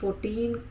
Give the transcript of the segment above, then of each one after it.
14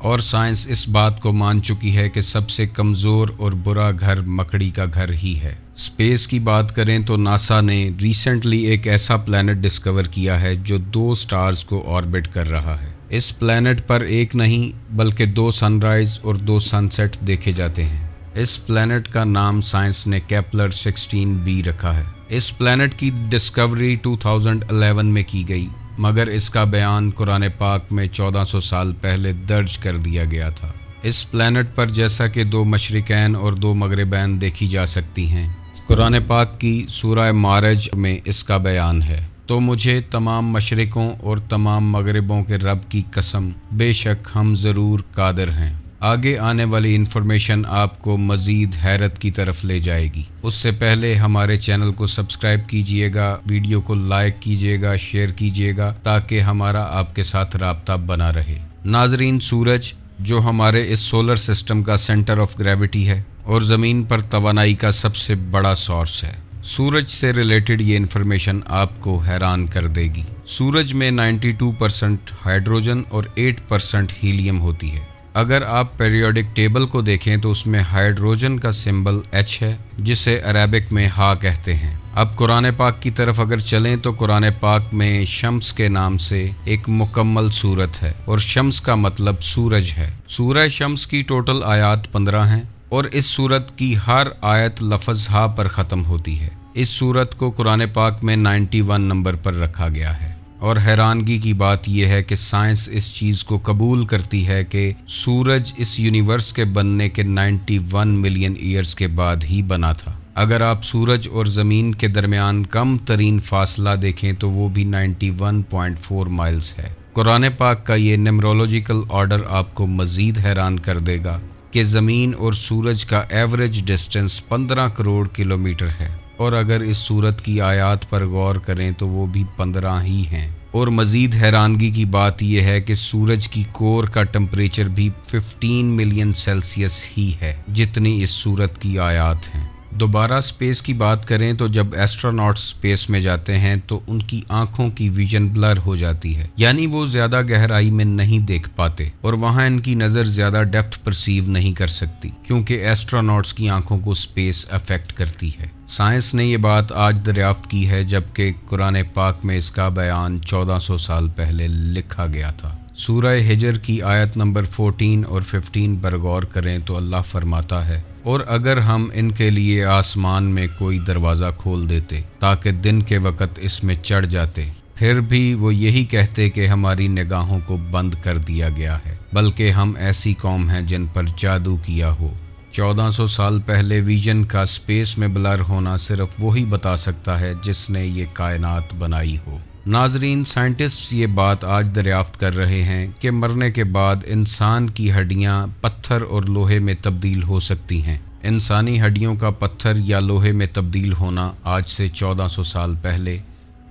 اور سائنس اس بات کو مان چکی ہے کہ سب سے کمزور اور برا گھر مکڑی کا گھر ہی ہے۔ اسپیس کی بات کریں تو ناسا نے ریسنٹلی ایک ایسا پلانٹ ڈسکور کیا ہے جو 2 سٹارز کو آربٹ کر رہا ہے۔ اس پلانٹ پر ایک نہیں بلکہ 2 سن رائز اور 2 سن سیٹ دیکھے جاتے ہیں۔ اس پلانٹ کا نام سائنس نے کیپلر 16b رکھا ہے۔ اس پلانٹ کی ڈسکوری 2011 میں کی گئی، مگر اس کا بیان قرآن پاک میں 1400 سال پہلے درج کر دیا گیا تھا۔ اس پلانٹ پر جیسا کہ 2 مشرقین اور 2 مغربین دیکھی جا سکتی ہیں، قرآن پاک کی سورہ معرج میں اس کا بیان ہے۔ تو مجھے تمام مشرقوں اور تمام مغربوں کے رب کی قسم، بے شک ہم ضرور قادر ہیں۔ آگے آنے والی انفارمیشن آپ کو مزید حیرت کی طرف لے جائے گی۔ اس سے پہلے ہمارے چینل کو سبسکرائب کیجئے گا، ویڈیو کو لائک کیجئے گا، شیئر کیجئے گا تاکہ ہمارا آپ کے ساتھ رابطہ بنا رہے۔ ناظرین، سورج جو ہمارے اس سولر سسٹم کا سینٹر آف گریوٹی ہے اور زمین پر توانائی کا سب سے بڑا سورس ہے، سورج سے ریلیٹڈ یہ انفارمیشن آپ کو حیران کر دے گی۔ سورج میں 92% ہائیڈروجن اور 8% ہیلیم ہوتی ہے۔ اگر آپ پیریوڈک ٹیبل کو دیکھیں تو اس میں ہائیڈروجن کا سمبل H ہے، جسے عربک میں ہا کہتے ہیں۔ اب قرآن پاک کی طرف اگر چلیں تو قرآن پاک میں شمس کے نام سے ایک مکمل سورت ہے، اور شمس کا مطلب سورج ہے۔ سورہ شمس کی ٹوٹل آیات 15 ہیں، اور اس سورت کی ہر آیت لفظ ہا پر ختم ہوتی ہے۔ اس سورت کو قرآن پاک میں 91 نمبر پر رکھا گیا ہے، اور حیرانگی کی بات یہ ہے کہ سائنس اس چیز کو قبول کرتی ہے کہ سورج اس یونیورس کے بننے کے 91 ملین ایئرز کے بعد ہی بنا تھا۔ اگر آپ سورج اور زمین کے درمیان کم ترین فاصلہ دیکھیں تو وہ بھی 91.4 مائلز ہے۔ قرآن پاک کا یہ نیمرولوجیکل آرڈر آپ کو مزید حیران کر دے گا کہ زمین اور سورج کا ایوریج ڈسٹنس 15 کروڑ کلومیٹر ہے، اور اگر اس سورت کی آیات پر غور کریں تو وہ بھی 15 ہی ہیں۔ اور مزید حیرانگی کی بات یہ ہے کہ سورج کی کور کا ٹمپریچر بھی 15 ملین سیلسیس ہی ہے، جتنی اس سورت کی آیات ہیں۔ دوبارہ سپیس کی بات کریں تو جب ایسٹروناٹس سپیس میں جاتے ہیں تو ان کی آنکھوں کی ویژن بلر ہو جاتی ہے، یعنی وہ زیادہ گہرائی میں نہیں دیکھ پاتے، اور وہاں ان کی نظر زیادہ ڈیپتھ پرسیو نہیں کر سکتی، کیونکہ ایسٹروناٹس کی آنکھوں کو سپیس افیکٹ کرتی ہے۔ سائنس نے یہ بات آج دریافت کی ہے، جبکہ قرآن پاک میں اس کا بیان 1400 سال پہلے لکھا گیا تھا۔ سورہ ہجر کی آیت نمبر 14 اور 15 پر غور کریں تو اللہ فرماتا ہے، اور اگر ہم ان کے لیے آسمان میں کوئی دروازہ کھول دیتے تاکہ دن کے وقت اس میں چڑھ جاتے، پھر بھی وہ یہی کہتے کہ ہماری نگاہوں کو بند کر دیا گیا ہے، بلکہ ہم ایسی قوم ہیں جن پر جادو کیا ہو۔ 1400 سال پہلے ویژن کا سپیس میں بلر ہونا صرف وہی بتا سکتا ہے جس نے یہ کائنات بنائی ہو۔ ناظرین، سائنٹسٹ یہ بات آج دریافت کر رہے ہیں کہ مرنے کے بعد انسان کی ہڈیاں پتھر اور لوہے میں تبدیل ہو سکتی ہیں۔ انسانی ہڈیوں کا پتھر یا لوہے میں تبدیل ہونا آج سے 1400 سال پہلے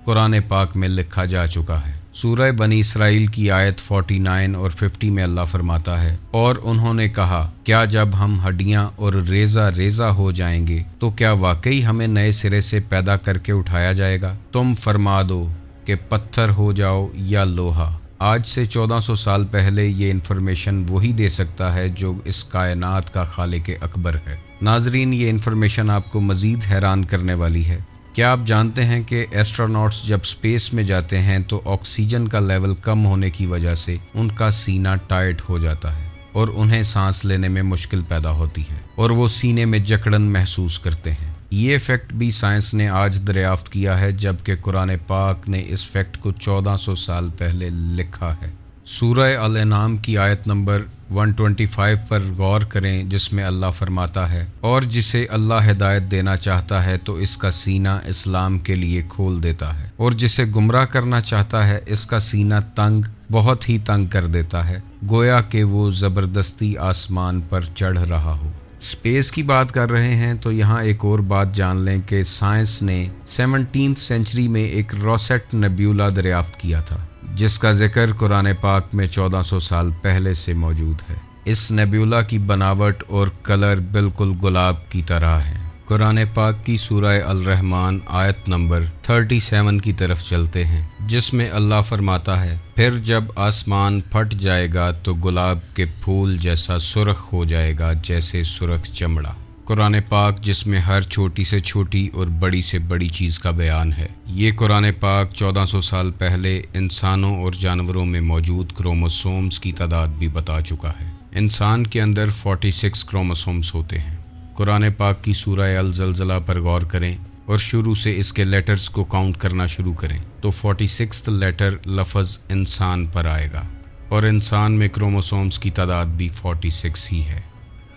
قرآن پاک میں لکھا جا چکا ہے۔ سورہ بنی اسرائیل کی آیت 49 اور 50 میں اللہ فرماتا ہے، اور انہوں نے کہا، کیا جب ہم ہڈیاں اور ریزہ ریزہ ہو جائیں گے تو کیا واقعی ہمیں نئے سرے سے پیدا کر کے اٹھایا جائے گا؟ تم فرما دو کہ پتھر ہو جاؤ یا لوہا۔ آج سے 1400 سال پہلے یہ انفارمیشن وہی دے سکتا ہے جو اس کائنات کا خالق اکبر ہے۔ ناظرین، یہ انفارمیشن آپ کو مزید حیران کرنے والی ہے۔ کیا آپ جانتے ہیں کہ ایسٹروناٹس جب سپیس میں جاتے ہیں تو آکسیجن کا لیول کم ہونے کی وجہ سے ان کا سینہ ٹائٹ ہو جاتا ہے اور انہیں سانس لینے میں مشکل پیدا ہوتی ہے، اور وہ سینے میں جکڑن محسوس کرتے ہیں۔ یہ فیکٹ بھی سائنس نے آج دریافت کیا ہے، جبکہ قرآن پاک نے اس فیکٹ کو 1400 سال پہلے لکھا ہے۔ سورہ الانعام کی آیت نمبر 125 پر غور کریں، جس میں اللہ فرماتا ہے، اور جسے اللہ ہدایت دینا چاہتا ہے تو اس کا سینہ اسلام کے لیے کھول دیتا ہے، اور جسے گمراہ کرنا چاہتا ہے اس کا سینہ تنگ، بہت ہی تنگ کر دیتا ہے، گویا کہ وہ زبردستی آسمان پر چڑھ رہا ہو۔ سپیس کی بات کر رہے ہیں تو یہاں ایک اور بات جان لیں کہ سائنس نے 17ویں سینچری میں ایک روسیٹ نیبیولا دریافت کیا تھا، جس کا ذکر قرآن پاک میں 1400 سال پہلے سے موجود ہے۔ اس نیبیولا کی بناوٹ اور کلر بالکل گلاب کی طرح ہے۔ قرآن پاک کی سورہ الرحمن آیت نمبر 37 کی طرف چلتے ہیں، جس میں اللہ فرماتا ہے، پھر جب آسمان پھٹ جائے گا تو گلاب کے پھول جیسا سرخ ہو جائے گا جیسے سرخ چمڑا۔ قرآن پاک جس میں ہر چھوٹی سے چھوٹی اور بڑی سے بڑی چیز کا بیان ہے۔ یہ قرآن پاک 1400 سال پہلے انسانوں اور جانوروں میں موجود کروموسومز کی تعداد بھی بتا چکا ہے۔ انسان کے اندر 46 کروموسومز ہوتے ہیں۔ قرآن پاک کی سورہ الزلزلہ پر غور کریں اور شروع سے اس کے لیٹرز کو کاؤنٹ کرنا شروع کریں تو 46 لیٹر لفظ انسان پر آئے گا، اور انسان میں کروموسومز کی تعداد بھی 46 ہی ہے۔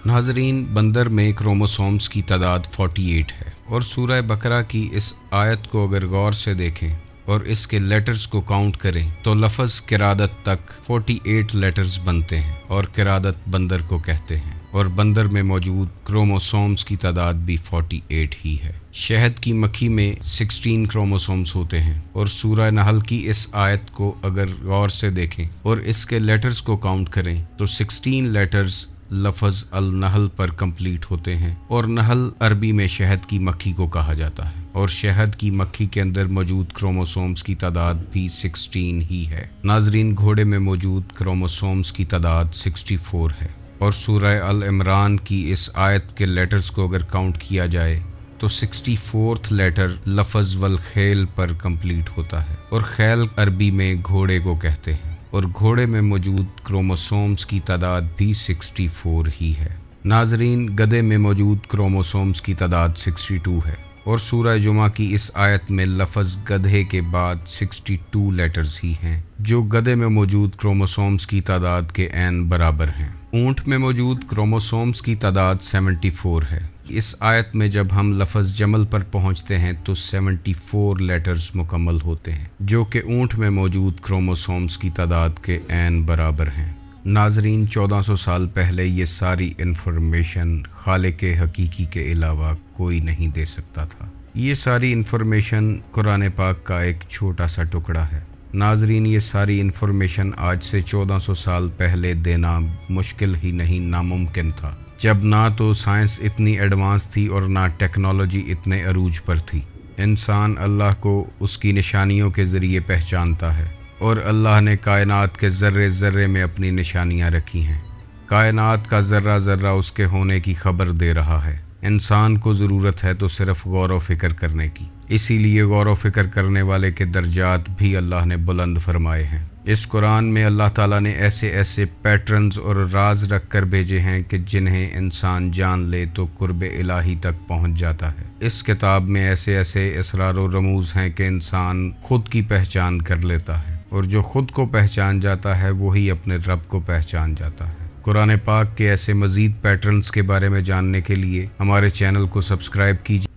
ناظرین، بندر میں کروموسومز کی تعداد 48 ہے، اور سورہ بقرہ کی اس آیت کو اگر غور سے دیکھیں اور اس کے لیٹرز کو کاؤنٹ کریں تو لفظ قرادت تک 48 لیٹرز بنتے ہیں، اور قرادت بندر کو کہتے ہیں، اور بندر میں موجود کروموسومز کی تعداد بھی 48 ہی ہے۔ شہد کی مکھی میں 16 کروموسومز ہوتے ہیں، اور سورہ نحل کی اس آیت کو اگر غور سے دیکھیں اور اس کے لیٹرز کو کاؤنٹ کریں تو 16 لیٹرز لفظ النحل پر کمپلیٹ ہوتے ہیں، اور نحل عربی میں شہد کی مکھی کو کہا جاتا ہے، اور شہد کی مکھی کے اندر موجود کروموسومز کی تعداد بھی 16 ہی ہے۔ ناظرین، گھوڑے میں موجود کروموسومز کی تعداد 64 ہے، اور سورہ العمران کی اس آیت کے لیٹرز کو اگر کاؤنٹ کیا جائے تو 64 لیٹر لفظ والخیل پر کمپلیٹ ہوتا ہے، اور خیل عربی میں گھوڑے کو کہتے ہیں، اور گھوڑے میں موجود کروموسومز کی تعداد بھی 64 ہی ہے۔ ناظرین، گدھے میں موجود کروموسومز کی تعداد 62 ہے، اور سورہ جمعہ کی اس آیت میں لفظ گدھے کے بعد 62 لیٹرز ہی ہیں، جو گدھے میں موجود کروموسومز کی تعداد کے عین برابر ہیں۔ اونٹ میں موجود کروموسومز کی تعداد 74 ہے۔ اس آیت میں جب ہم لفظ جمل پر پہنچتے ہیں تو 74 لیٹرز مکمل ہوتے ہیں، جو کہ اونٹ میں موجود کروموسومز کی تعداد کے عین برابر ہیں۔ ناظرین، 1400 سال پہلے یہ ساری انفارمیشن خالق حقیقی کے علاوہ کوئی نہیں دے سکتا تھا۔ یہ ساری انفارمیشن قرآن پاک کا ایک چھوٹا سا ٹکڑا ہے۔ ناظرین، یہ ساری انفارمیشن آج سے 1400 سال پہلے دینا مشکل ہی نہیں، ناممکن تھا، جب نہ تو سائنس اتنی ایڈوانس تھی اور نہ ٹیکنالوجی اتنے عروج پر تھی۔ انسان اللہ کو اس کی نشانیوں کے ذریعے پہچانتا ہے، اور اللہ نے کائنات کے ذرے ذرے میں اپنی نشانیاں رکھی ہیں۔ کائنات کا ذرہ ذرہ اس کے ہونے کی خبر دے رہا ہے۔ انسان کو ضرورت ہے تو صرف غور و فکر کرنے کی، اسی لیے غور و فکر کرنے والے کے درجات بھی اللہ نے بلند فرمائے ہیں۔ اس قرآن میں اللہ تعالیٰ نے ایسے ایسے پیٹرنز اور راز رکھ کر بھیجے ہیں کہ جنہیں انسان جان لے تو قرب الہی تک پہنچ جاتا ہے۔ اس کتاب میں ایسے ایسے اسرار و رموز ہیں کہ انسان خود کی پہچان کر لیتا ہے، اور جو خود کو پہچان جاتا ہے وہی اپنے رب کو پہچان جاتا ہے۔ قرآن پاک کے ایسے مزید پیٹرنز کے بارے میں جاننے کے لیے ہمارے چینل کو سبسکرائب کیجیے۔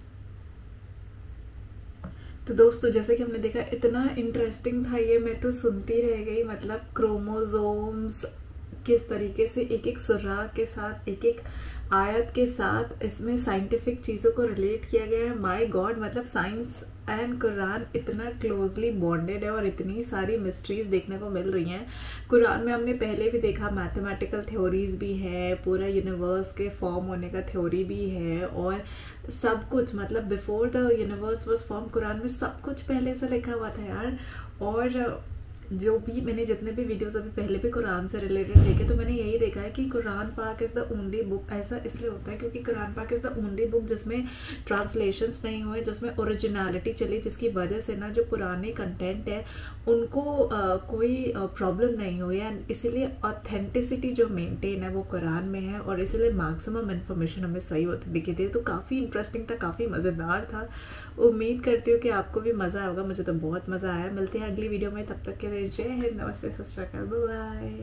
تو دوستو، جیسے کہ ہم نے دیکھا اتنا انٹرسٹنگ تھا یہ، میں تو سنتی رہ گئی۔ مطلب کروموزومز کس طریقے سے ایک ایک سراغ کے ساتھ، ایک ایک آیت کے ساتھ اس میں سائنٹیفک چیزوں کو ریلیٹ کیا گیا ہے۔ مائی گاڈ، مطلب سائنس اینڈ قرآن اتنا کلوزلی بانڈیڈ ہے، اور اتنی ساری مسٹریز دیکھنے کو مل رہی ہیں۔ قرآن میں ہم نے پہلے بھی دیکھا میتھمیٹیکل تھیوریز بھی ہے، پورا یونیورس کے فارم ہونے کا تھیوری بھی ہے، اور سب کچھ مطلب before the universe was form Quran میں سب کچھ پہلے سے لکھا ہوا تھا یار۔ اور جو بھی میں نے جتنے بھی ویڈیوز ابھی پہلے بھی قرآن سے ریلیٹڈ دیکھے تو میں نے یہی دیکھا ہے کہ قرآن پاک از دا اونلی بک۔ ایسا اس لیے ہوتا ہے کیونکہ قرآن پاک از دا اونلی بک جس میں ٹرانسلیشنس نہیں ہوئے، جس میں اوریجنالٹی چلی، جس کی وجہ سے نا جو پرانے کنٹینٹ ہے ان کو کوئی پرابلم نہیں ہوئی ہے، اسی لیے اوتھینٹسٹی جو مینٹین ہے وہ قرآن میں ہے، اور اسی لیے میکسیمم انفارمیشن ہمیں صحیح ہوتی دکھی تھی۔ تو کافی انٹرسٹنگ تھا، کافی مزیدار تھا۔ امید کرتی ہوں کہ آپ کو بھی مزہ آئے ہوگا، مجھے تو بہت مزہ آیا۔ ملتے ہیں اگلی ویڈیو میں، تب تک کے لیے جے ہند، نمستے، ست شری اکال، بائے بائے۔